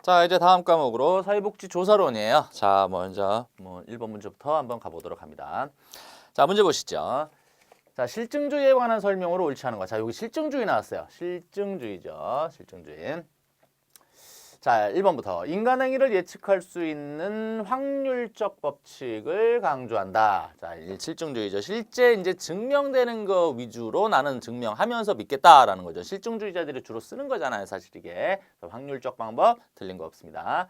자, 이제 다음 과목으로 사회복지 조사론이에요. 자, 먼저 1번 문제부터 한번 가보도록 합니다. 자, 문제 보시죠. 자, 실증주의에 관한 설명으로 옳지 않은 거. 자, 여기 실증주의 나왔어요. 실증주의죠. 실증주의. 자, 1번부터 인간 행위를 예측할 수 있는 확률적 법칙을 강조한다. 자, 실증주의죠. 실제 이제 증명되는 거 위주로 나는 증명하면서 믿겠다라는 거죠. 실증주의자들이 주로 쓰는 거잖아요, 사실 이게. 확률적 방법 틀린 거 없습니다.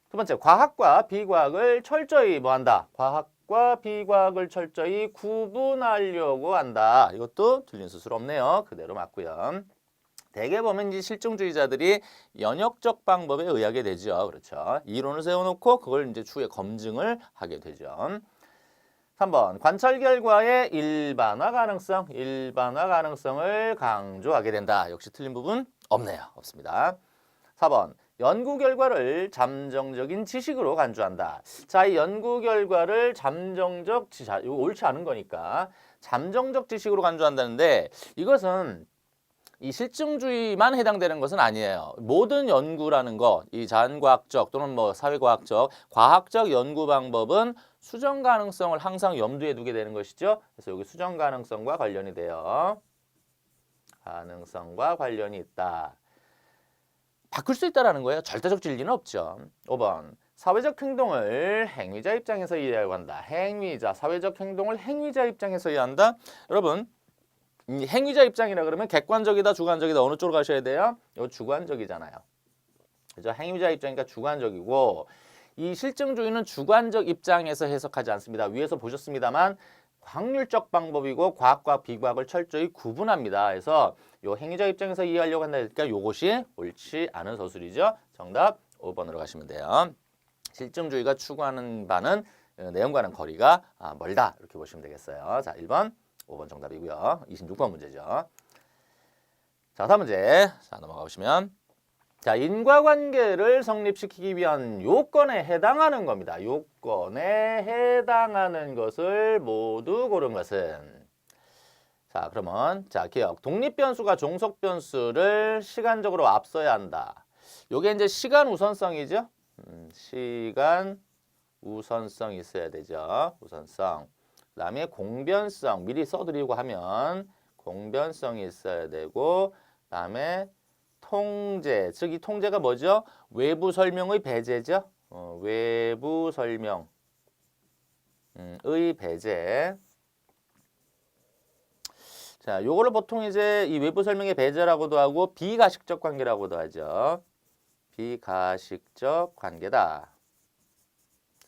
두 번째, 과학과 비과학을 철저히 뭐한다? 과학과 비과학을 철저히 구분하려고 한다. 이것도 틀린 수술 없네요. 그대로 맞고요. 대개 보면 이 실증주의자들이 연역적 방법에 의하게 되죠. 그렇죠. 이론을 세워놓고 그걸 이제 추후에 검증을 하게 되죠. 3번, 관찰 결과의 일반화 가능성을 강조하게 된다. 역시 틀린 부분 없네요. 없습니다. 4번, 연구 결과를 잠정적인 지식으로 간주한다. 자, 이 연구 결과를 잠정적 지식, 이거 옳지 않은 거니까 잠정적 지식으로 간주한다는데 이것은 이 실증주의만 해당되는 것은 아니에요. 모든 연구라는 거, 이 자연과학적 또는 뭐 사회과학적, 과학적 연구 방법은 수정 가능성을 항상 염두에 두게 되는 것이죠. 그래서 여기 수정 가능성과 관련이 돼요. 가능성과 관련이 있다. 바꿀 수 있다라는 거예요. 절대적 진리는 없죠. 5번. 사회적 행동을 행위자 입장에서 이해하려고 한다. 행위자, 사회적 행동을 행위자 입장에서 이해한다. 여러분, 행위자 입장이라 그러면 객관적이다, 주관적이다 어느 쪽으로 가셔야 돼요? 이거 주관적이잖아요. 그죠? 행위자 입장이니까 주관적이고 이 실증주의는 주관적 입장에서 해석하지 않습니다. 위에서 보셨습니다만 확률적 방법이고 과학과 비과학을 철저히 구분합니다. 그래서 요 행위자 입장에서 이해하려고 한다니까 요것이 옳지 않은 서술이죠. 정답 5번으로 가시면 돼요. 실증주의가 추구하는 바는 내용과는 거리가 멀다. 이렇게 보시면 되겠어요. 자, 1번. 5번 정답이고요. 26번 문제죠. 자, 다음 문제. 자, 넘어가 보시면 자, 인과관계를 성립시키기 위한 요건에 해당하는 겁니다. 요건에 해당하는 것을 모두 고른 것은 자, 그러면 자, 기억. 독립변수가 종속변수를 시간적으로 앞서야 한다. 요게 이제 시간 우선성이죠. 시간 우선성이 있어야 되죠. 우선성. 그 다음에 공변성 미리 써드리고 하면 공변성이 있어야 되고 그 다음에 통제 즉 이 통제가 뭐죠? 외부 설명의 배제죠. 외부 설명의 배제. 자, 요거를 보통 이제 이 외부 설명의 배제라고도 하고 비가식적 관계라고도 하죠. 비가식적 관계다.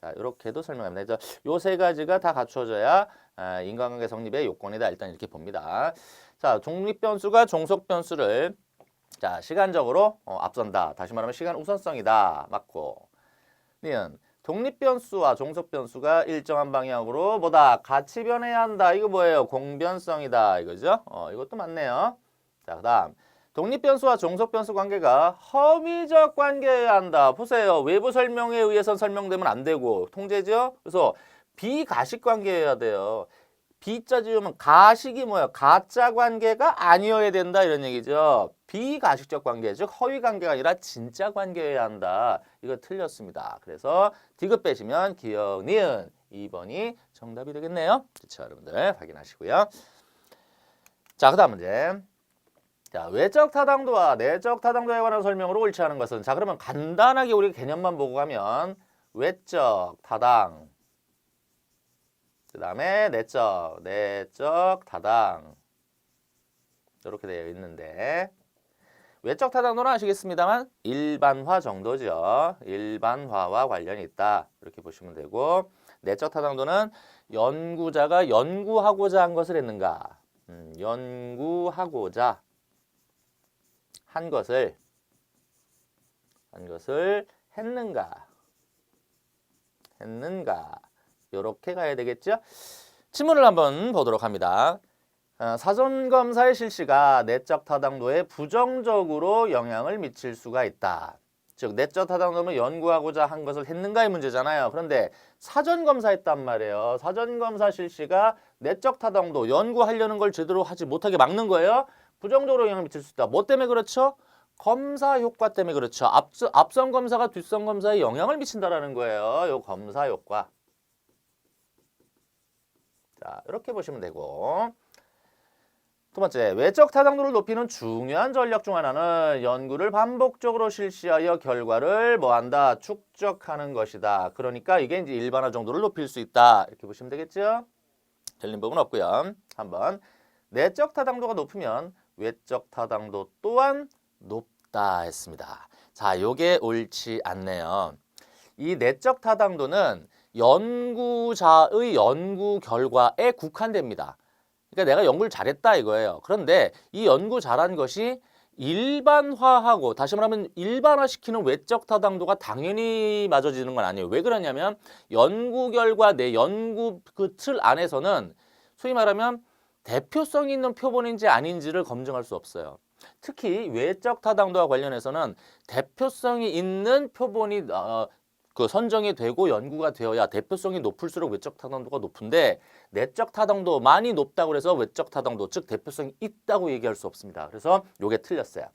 자, 이렇게도 설명합니다. 요 세 가지가 다 갖춰져야 인과관계 성립의 요건이다. 일단 이렇게 봅니다. 자, 독립변수가 종속변수를 자, 시간적으로 앞선다. 다시 말하면 시간 우선성이다. 맞고. 니은 독립변수와 종속변수가 일정한 방향으로 뭐다? 같이 변해야 한다. 이거 뭐예요? 공변성이다. 이거죠? 이것도 맞네요. 자, 그다음 독립변수와 종속변수 관계가 허위적 관계여야 한다. 보세요. 외부 설명에 의해서 설명되면 안 되고 통제죠. 그래서 비가식 관계여야 돼요. 비자 지으면 가식이 뭐예요? 가짜 관계가 아니어야 된다 이런 얘기죠. 비가식적 관계, 즉 허위 관계가 아니라 진짜 관계여야 한다. 이거 틀렸습니다. 그래서 디귿 빼시면 기억, 니은 2번이 정답이 되겠네요. 그렇죠, 여러분들 확인하시고요. 자, 그다음 문제. 자, 외적 타당도와 내적 타당도에 관한 설명으로 옳지 않은 것은 자, 그러면 간단하게 우리 개념만 보고 가면 외적 타당 그 다음에 내적 타당 이렇게 되어 있는데 외적 타당도는 아시겠습니다만 일반화 정도죠. 일반화와 관련이 있다. 이렇게 보시면 되고 내적 타당도는 연구자가 연구하고자 한 것을 했는가 연구하고자 한 것을 했는가 이렇게 가야 되겠죠. 지문을 한번 보도록 합니다. 사전검사의 실시가 내적 타당도에 부정적으로 영향을 미칠 수가 있다. 즉 내적 타당도면 연구하고자 한 것을 했는가의 문제잖아요. 그런데 사전검사했단 말이에요. 사전검사 실시가 내적 타당도 연구하려는 걸 제대로 하지 못하게 막는 거예요. 부정적으로 영향을 미칠 수 있다. 뭐 때문에 그렇죠? 검사 효과 때문에 그렇죠. 앞선 검사가 뒷선 검사에 영향을 미친다라는 거예요. 요 검사 효과. 자, 이렇게 보시면 되고. 두 번째, 외적 타당도를 높이는 중요한 전략 중 하나는 연구를 반복적으로 실시하여 결과를 뭐한다? 축적하는 것이다. 그러니까 이게 이제 일반화 정도를 높일 수 있다. 이렇게 보시면 되겠죠? 틀린 부분 없고요. 한번 내적 타당도가 높으면 외적 타당도 또한 높다 했습니다. 자, 요게 옳지 않네요. 이 내적 타당도는 연구자의 연구 결과에 국한됩니다. 그러니까 내가 연구를 잘했다 이거예요. 그런데 이 연구 잘한 것이 일반화하고 다시 말하면 일반화시키는 외적 타당도가 당연히 맞아지는 건 아니에요. 왜 그러냐면 연구 결과 내 연구 그 틀 안에서는 소위 말하면 대표성 있는 표본인지 아닌지를 검증할 수 없어요. 특히 외적 타당도와 관련해서는 대표성이 있는 표본이 그 선정이 되고 연구가 되어야 대표성이 높을수록 외적 타당도가 높은데 내적 타당도 많이 높다고 해서 외적 타당도 즉 대표성이 있다고 얘기할 수 없습니다. 그래서 요게 틀렸어요.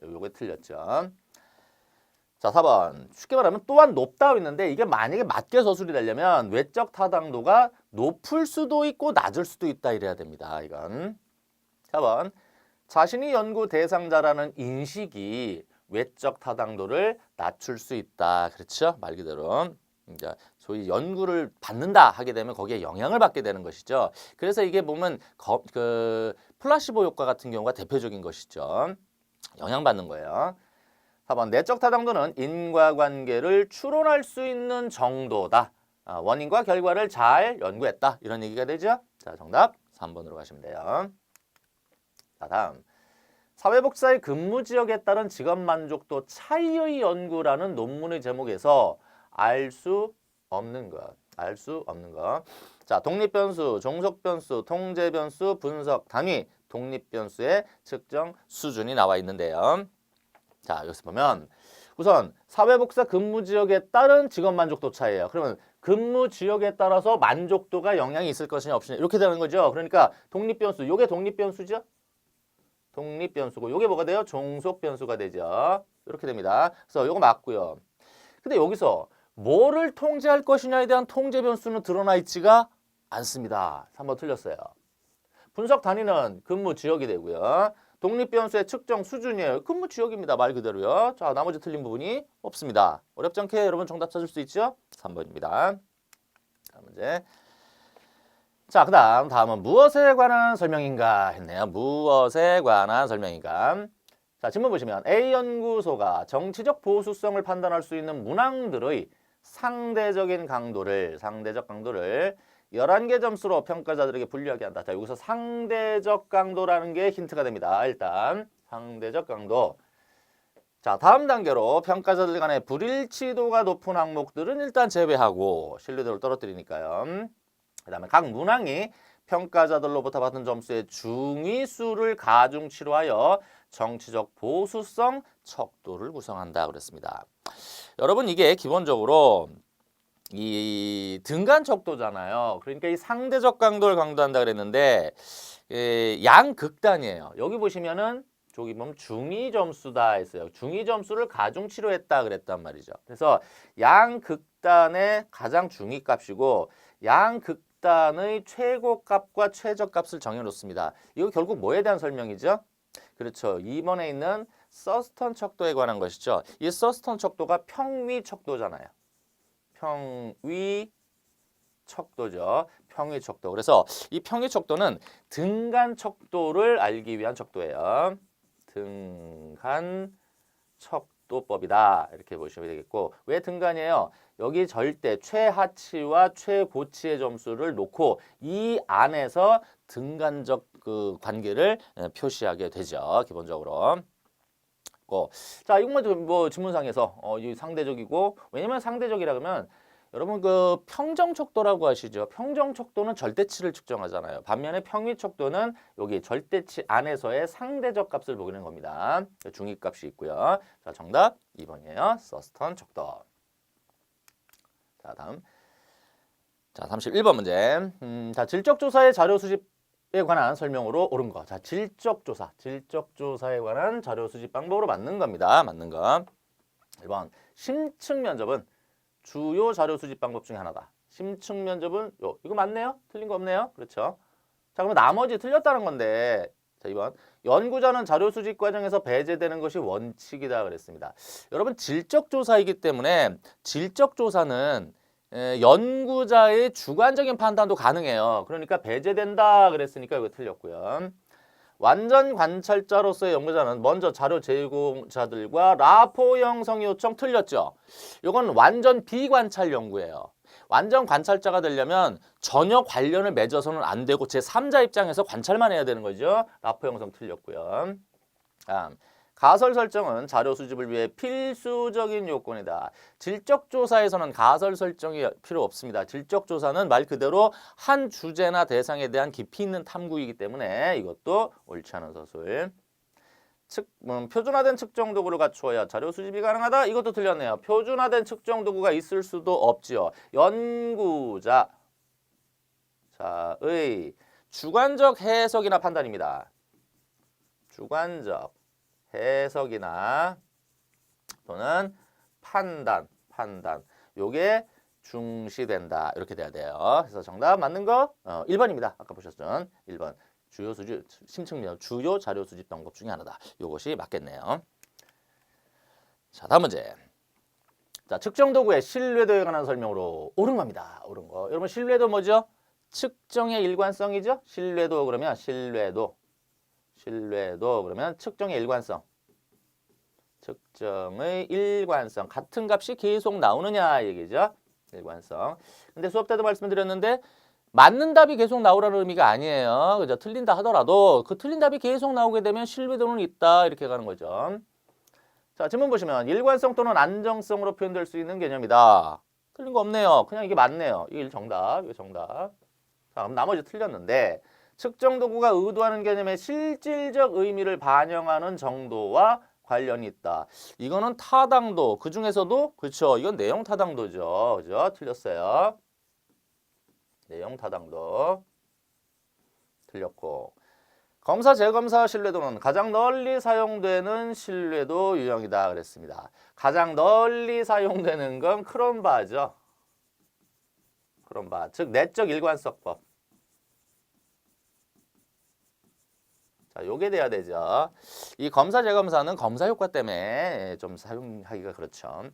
요게 틀렸죠. 자, 4번. 쉽게 말하면 또한 높다고 있는데 이게 만약에 맞게 서술이 되려면 외적 타당도가 높을 수도 있고 낮을 수도 있다 이래야 됩니다. 이건. 4번. 자신이 연구 대상자라는 인식이 외적 타당도를 낮출 수 있다. 그렇죠? 말 그대로. 이제 소위 연구를 받는다 하게 되면 거기에 영향을 받게 되는 것이죠. 그래서 이게 보면 플라시보 효과 같은 경우가 대표적인 것이죠. 영향받는 거예요. 4번 내적 타당도는 인과관계를 추론할 수 있는 정도다. 원인과 결과를 잘 연구했다. 이런 얘기가 되죠. 자, 정답 3번으로 가시면 돼요. 자, 다음. 사회복지사의 근무 지역에 따른 직업 만족도 차이의 연구라는 논문의 제목에서 알 수 없는 것. 알 수 없는 것. 자, 독립변수, 종속변수, 통제변수, 분석, 단위, 독립변수의 측정 수준이 나와 있는데요. 자, 여기서 보면 우선 사회복지사 근무 지역에 따른 직업 만족도 차이예요. 그러면 근무 지역에 따라서 만족도가 영향이 있을 것이냐 없으냐 이렇게 되는 거죠. 그러니까 독립변수, 요게 독립변수죠. 독립변수고 요게 뭐가 돼요? 종속변수가 되죠. 이렇게 됩니다. 그래서 요거 맞고요. 근데 여기서 뭐를 통제할 것이냐에 대한 통제변수는 드러나 있지가 않습니다. 3번 틀렸어요. 분석 단위는 근무 지역이 되고요. 독립변수의 측정 수준이에요. 근무 지역입니다. 말 그대로요. 자, 나머지 틀린 부분이 없습니다. 어렵지 않게 여러분 정답 찾을 수 있죠? 3번입니다. 다음 문제. 자, 다음은 무엇에 관한 설명인가 했네요. 무엇에 관한 설명인가. 자, 질문 보시면 A 연구소가 정치적 보수성을 판단할 수 있는 문항들의 상대적 강도를 11개 점수로 평가자들에게 분류하게 한다. 자, 여기서 상대적 강도라는 게 힌트가 됩니다. 일단 상대적 강도. 자, 다음 단계로 평가자들 간의 불일치도가 높은 항목들은 일단 제외하고 신뢰도를 떨어뜨리니까요. 그 다음에 각 문항이 평가자들로부터 받은 점수의 중위수를 가중치로하여 정치적 보수성 척도를 구성한다 그랬습니다. 여러분 이게 기본적으로 이 등간 척도잖아요. 그러니까 이 상대적 강도를 강조한다 그랬는데 양극단이에요. 여기 보시면은 저기 보면 중위 점수다 했어요. 중위 점수를 가중치로했다 그랬단 말이죠. 그래서 양극단의 가장 중위 값이고 양극단의 최고값과 최저값을 정해놓습니다. 이거 결국 뭐에 대한 설명이죠? 그렇죠. 2번에 있는 서스턴 척도에 관한 것이죠. 이 서스턴 척도가 평위 척도잖아요. 평위 척도죠. 평위 척도. 그래서 이 평위 척도는 등간 척도를 알기 위한 척도예요. 등간 척도법이다. 이렇게 보시면 되겠고 왜 등간이에요? 여기 절대 최하치와 최고치의 점수를 놓고 이 안에서 등간적 그 관계를 표시하게 되죠. 기본적으로. 자, 이것만 뭐 지문상에서 이 상대적이고 왜냐면 상대적이라 그러면 여러분 그 평정척도라고 하시죠. 평정척도는 절대치를 측정하잖아요. 반면에 평위척도는 여기 절대치 안에서의 상대적 값을 보기는 겁니다. 중위값이 있고요. 자, 정답 2번이에요. 서스턴 척도. 자, 다음. 자, 31번 문제. 자, 질적조사의 자료 수집 관한 설명으로 옳은 거. 자, 질적조사. 질적조사에 관한 자료 수집 방법으로 맞는 겁니다. 맞는 거. 1번. 심층 면접은 주요 자료 수집 방법 중에 하나다. 심층 면접은 이거 맞네요? 틀린 거 없네요? 그렇죠? 자, 그러면 나머지 틀렸다는 건데. 자, 2번. 연구자는 자료 수집 과정에서 배제되는 것이 원칙이다 그랬습니다. 여러분, 질적조사이기 때문에 질적조사는 연구자의 주관적인 판단도 가능해요. 그러니까 배제된다 그랬으니까 이거 틀렸고요. 완전 관찰자로서의 연구자는 먼저 자료 제공자들과 라포 형성 요청 틀렸죠. 이건 완전 비관찰 연구예요. 완전 관찰자가 되려면 전혀 관련을 맺어서는 안 되고 제3자 입장에서 관찰만 해야 되는 거죠. 라포 형성 틀렸고요. 가설 설정은 자료 수집을 위해 필수적인 요건이다. 질적 조사에서는 가설 설정이 필요 없습니다. 질적 조사는 말 그대로 한 주제나 대상에 대한 깊이 있는 탐구이기 때문에 이것도 옳지 않은 서술. 표준화된 측정 도구를 갖추어야 자료 수집이 가능하다. 이것도 틀렸네요. 표준화된 측정 도구가 있을 수도 없지요. 연구자의 주관적 해석이나 판단입니다. 주관적 해석이나 또는 판단 요게 중시된다. 이렇게 돼야 돼요. 그래서 정답 맞는 거 1번입니다. 아까 보셨던 1번. 주요 수집 심층면 주요 자료 수집 방법 중에 하나다. 요것이 맞겠네요. 자, 다음 문제. 자, 측정 도구의 신뢰도에 관한 설명으로 옳은 겁니다. 옳은 거. 여러분, 신뢰도 뭐죠? 측정의 일관성이죠? 신뢰도 그러면 신뢰도 그러면 측정의 일관성. 측정의 일관성. 같은 값이 계속 나오느냐 얘기죠. 일관성. 근데 수업 때도 말씀드렸는데 맞는 답이 계속 나오라는 의미가 아니에요. 그죠? 틀린다 하더라도 그 틀린 답이 계속 나오게 되면 신뢰도는 있다. 이렇게 가는 거죠. 자, 질문 보시면 일관성 또는 안정성으로 표현될 수 있는 개념이다. 틀린 거 없네요. 그냥 이게 맞네요. 이게 정답. 이게 정답. 자, 그럼 나머지 틀렸는데 측정 도구가 의도하는 개념의 실질적 의미를 반영하는 정도와 관련이 있다. 이거는 타당도. 그 중에서도 그렇죠. 이건 내용 타당도죠. 그죠? 틀렸어요. 내용 타당도 틀렸고. 검사 재검사 신뢰도는 가장 널리 사용되는 신뢰도 유형이다 그랬습니다. 가장 널리 사용되는 건 크롬바죠. 크롬바. 즉 내적 일관성법. 자, 요게 돼야 되죠. 이 검사 재검사는 검사 효과 때문에 좀 사용하기가 그렇죠.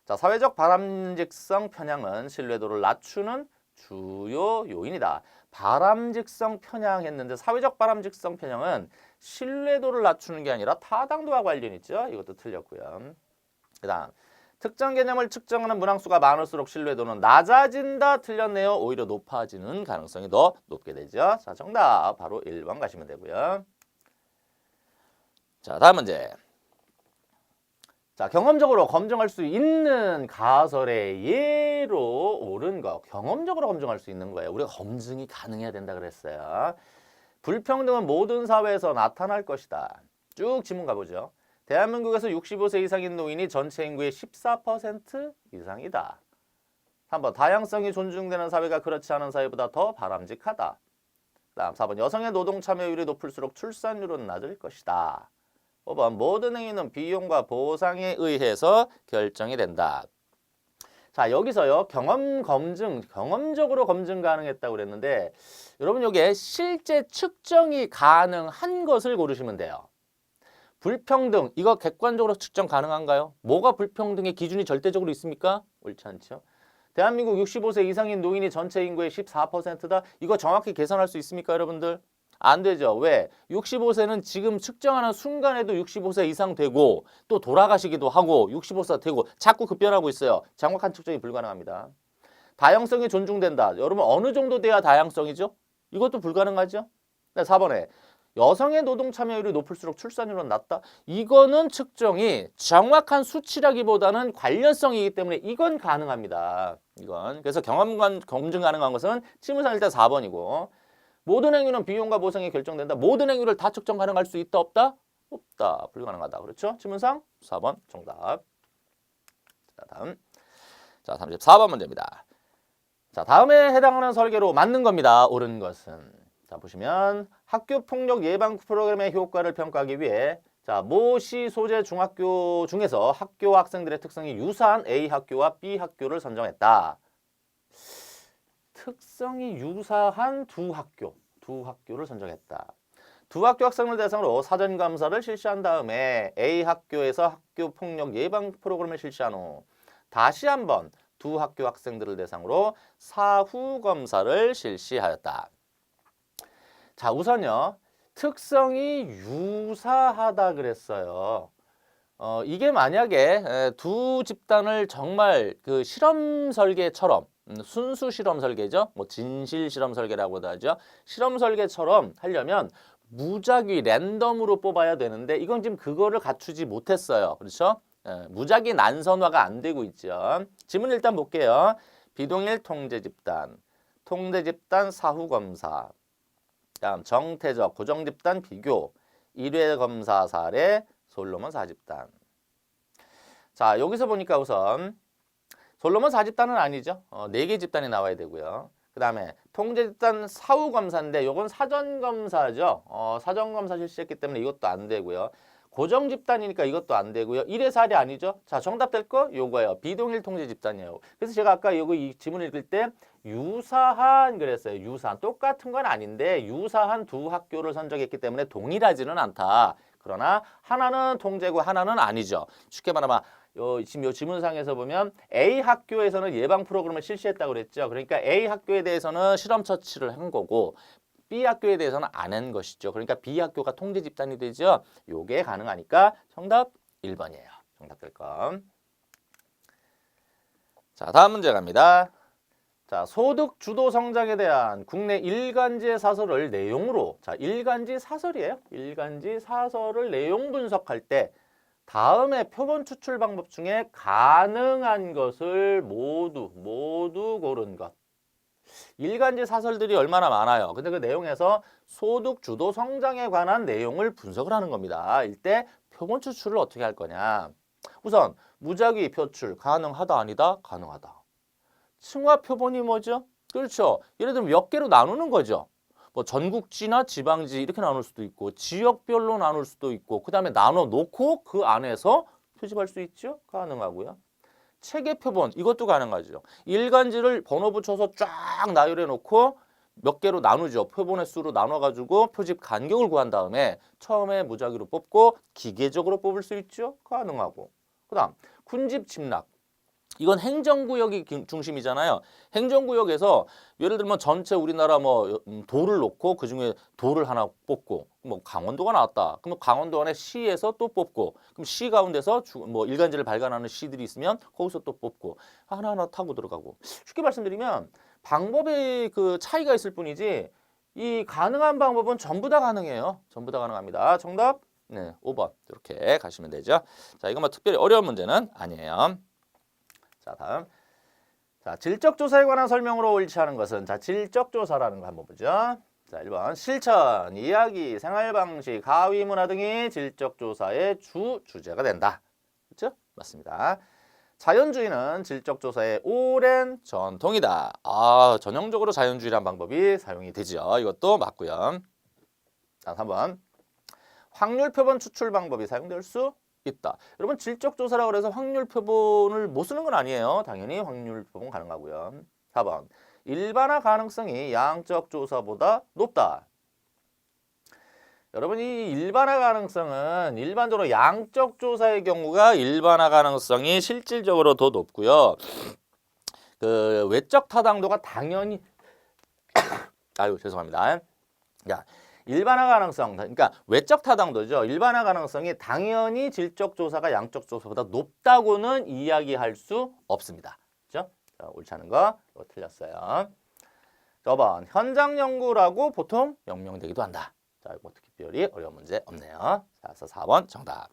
자, 사회적 바람직성 편향은 신뢰도를 낮추는 주요 요인이다. 바람직성 편향 했는데 사회적 바람직성 편향은 신뢰도를 낮추는 게 아니라 타당도와 관련이 있죠. 이것도 틀렸고요. 그 다음 특정 개념을 측정하는 문항수가 많을수록 신뢰도는 낮아진다. 틀렸네요. 오히려 높아지는 가능성이 더 높게 되죠. 자, 정답 바로 1번 가시면 되고요. 자, 다음 문제. 자, 경험적으로 검증할 수 있는 가설의 예로 옳은 거. 경험적으로 검증할 수 있는 거예요. 우리가 검증이 가능해야 된다 그랬어요. 불평등은 모든 사회에서 나타날 것이다. 쭉 지문 가보죠. 대한민국에서 65세 이상인 노인이 전체 인구의 14% 이상이다. 3번 다양성이 존중되는 사회가 그렇지 않은 사회보다 더 바람직하다. 다음 4번 여성의 노동 참여율이 높을수록 출산율은 낮을 것이다. 5번 모든 행위는 비용과 보상에 의해서 결정이 된다. 자, 여기서요. 경험적으로 검증 가능했다고 그랬는데 여러분 여기에 실제 측정이 가능한 것을 고르시면 돼요. 불평등, 이거 객관적으로 측정 가능한가요? 뭐가 불평등의 기준이 절대적으로 있습니까? 옳지 않죠. 대한민국 65세 이상인 노인이 전체 인구의 14%다. 이거 정확히 계산할 수 있습니까, 여러분들? 안 되죠. 왜? 65세는 지금 측정하는 순간에도 65세 이상 되고 또 돌아가시기도 하고 65세 되고 자꾸 급변하고 있어요. 정확한 측정이 불가능합니다. 다양성이 존중된다. 여러분 어느 정도 돼야 다양성이죠? 이것도 불가능하죠? 네, 4번에 여성의 노동 참여율이 높을수록 출산율은 낮다. 이거는 측정이 정확한 수치라기보다는 관련성이기 때문에 이건 가능합니다. 이건. 그래서 경험관 검증 가능한 것은 지문상 일단 4번이고 모든 행위는 비용과 보상이 결정된다. 모든 행위를 다 측정 가능할 수 있다 없다? 없다. 불가능하다. 그렇죠? 지문상 4번 정답. 자, 다음. 자, 34번 문제입니다. 자, 다음에 해당하는 설계로 맞는 겁니다. 옳은 것은. 자, 보시면 학교 폭력 예방 프로그램의 효과를 평가하기 위해 자, 모시 소재 중학교 중에서 학교 학생들의 특성이 유사한 A 학교와 B 학교를 선정했다. 특성이 유사한 두 학교를 선정했다. 두 학교 학생을 대상으로 사전 감사를 실시한 다음에 A 학교에서 학교 폭력 예방 프로그램을 실시한 후 다시 한번 두 학교 학생들을 대상으로 사후 검사를 실시하였다. 자, 우선요. 특성이 유사하다 그랬어요. 이게 만약에 두 집단을 정말 그 실험 설계처럼 순수 실험 설계죠. 뭐 진실 실험 설계라고도 하죠. 실험 설계처럼 하려면 무작위 랜덤으로 뽑아야 되는데 이건 지금 그거를 갖추지 못했어요. 그렇죠? 무작위 난선화가 안 되고 있죠. 지문 일단 볼게요. 비동일 통제 집단 사후 검사, 다음 정태적 고정 집단 비교, 1회 검사 사례, 솔로몬 4집단. 자, 여기서 보니까 우선 솔로몬 4집단은 아니죠. 4개 집단이 나와야 되고요. 그 다음에 통제 집단 사후 검사인데 요건 사전 검사죠. 사전 검사 실시했기 때문에 이것도 안 되고요. 고정 집단이니까 이것도 안 되고요. 1회 사례 아니죠. 자, 정답 될 거 요거예요. 비동일 통제 집단이에요. 그래서 제가 아까 요거 이 지문 읽을 때 유사한 그랬어요. 유사한. 똑같은 건 아닌데 유사한 두 학교를 선정했기 때문에 동일하지는 않다. 그러나 하나는 통제고 하나는 아니죠. 쉽게 말하면 지금 요 지문상에서 보면 A 학교에서는 예방 프로그램을 실시했다고 그랬죠. 그러니까 A 학교에 대해서는 실험 처치를 한 거고 B 학교에 대해서는 안 한 것이죠. 그러니까 B 학교가 통제 집단이 되죠. 요게 가능하니까 정답 1번이에요. 정답 될 건. 자, 다음 문제 갑니다. 자, 소득 주도 성장에 대한 국내 일간지 사설을 내용으로, 자, 일간지 사설이에요. 일간지 사설을 내용 분석할 때 다음의 표본 추출 방법 중에 가능한 것을 모두 고른 것. 일간지 사설들이 얼마나 많아요. 근데 그 내용에서 소득 주도 성장에 관한 내용을 분석을 하는 겁니다. 이때 표본 추출을 어떻게 할 거냐. 우선 무작위 표출 가능하다 아니다? 가능하다. 층화 표본이 뭐죠? 그렇죠. 예를 들면 몇 개로 나누는 거죠. 뭐 전국지나 지방지 이렇게 나눌 수도 있고 지역별로 나눌 수도 있고 그 다음에 나눠 놓고 그 안에서 표집할 수 있죠. 가능하고요. 체계 표본 이것도 가능하죠. 일간지를 번호 붙여서 쫙 나열해 놓고 몇 개로 나누죠. 표본의 수로 나눠가지고 표집 간격을 구한 다음에 처음에 무작위로 뽑고 기계적으로 뽑을 수 있죠. 가능하고. 그 다음 군집 침략. 이건 행정구역이 중심이잖아요. 행정구역에서 예를 들면 전체 우리나라 뭐 도를 놓고 그중에 도를 하나 뽑고 뭐 강원도가 나왔다. 그럼 강원도 안에 시에서 또 뽑고 그럼 시 가운데서 뭐 일간지를 발간하는 시들이 있으면 거기서 또 뽑고 하나하나 타고 들어가고 쉽게 말씀드리면 방법의 그 차이가 있을 뿐이지 이 가능한 방법은 전부 다 가능해요. 전부 다 가능합니다. 정답 네, 5번 이렇게 가시면 되죠. 자, 이거 뭐 특별히 어려운 문제는 아니에요. 자, 다음. 자, 질적조사에 관한 설명으로 일치하는 것은 자, 질적조사라는 거 한번 보죠. 자, 1번. 실천, 이야기, 생활방식, 가위문화 등이 질적조사의 주제가 된다. 그렇죠? 맞습니다. 자연주의는 질적조사의 오랜 전통이다. 전형적으로 자연주의란 방법이 사용이 되죠. 이것도 맞고요. 자, 3번. 확률 표본 추출 방법이 사용될 수 있다. 여러분 질적 조사라고 해서 확률 표본을 못 쓰는 건 아니에요. 당연히 확률 표본 가능하고요. 4번. 일반화 가능성이 양적 조사보다 높다. 여러분 이 일반화 가능성은 일반적으로 양적 조사의 경우가 일반화 가능성이 실질적으로 더 높고요. 그 외적 타당도가 당연히 죄송합니다. 야, 일반화 가능성, 그러니까 외적 타당도죠. 일반화 가능성이 당연히 질적 조사가 양적 조사보다 높다고는 이야기할 수 없습니다. 그렇죠? 자, 옳지 않은 거 이거 틀렸어요. 5번 현장 연구라고 보통 명명되기도 한다. 자, 이거 특별히 어려운 문제 없네요. 자, 그래서 4번 정답.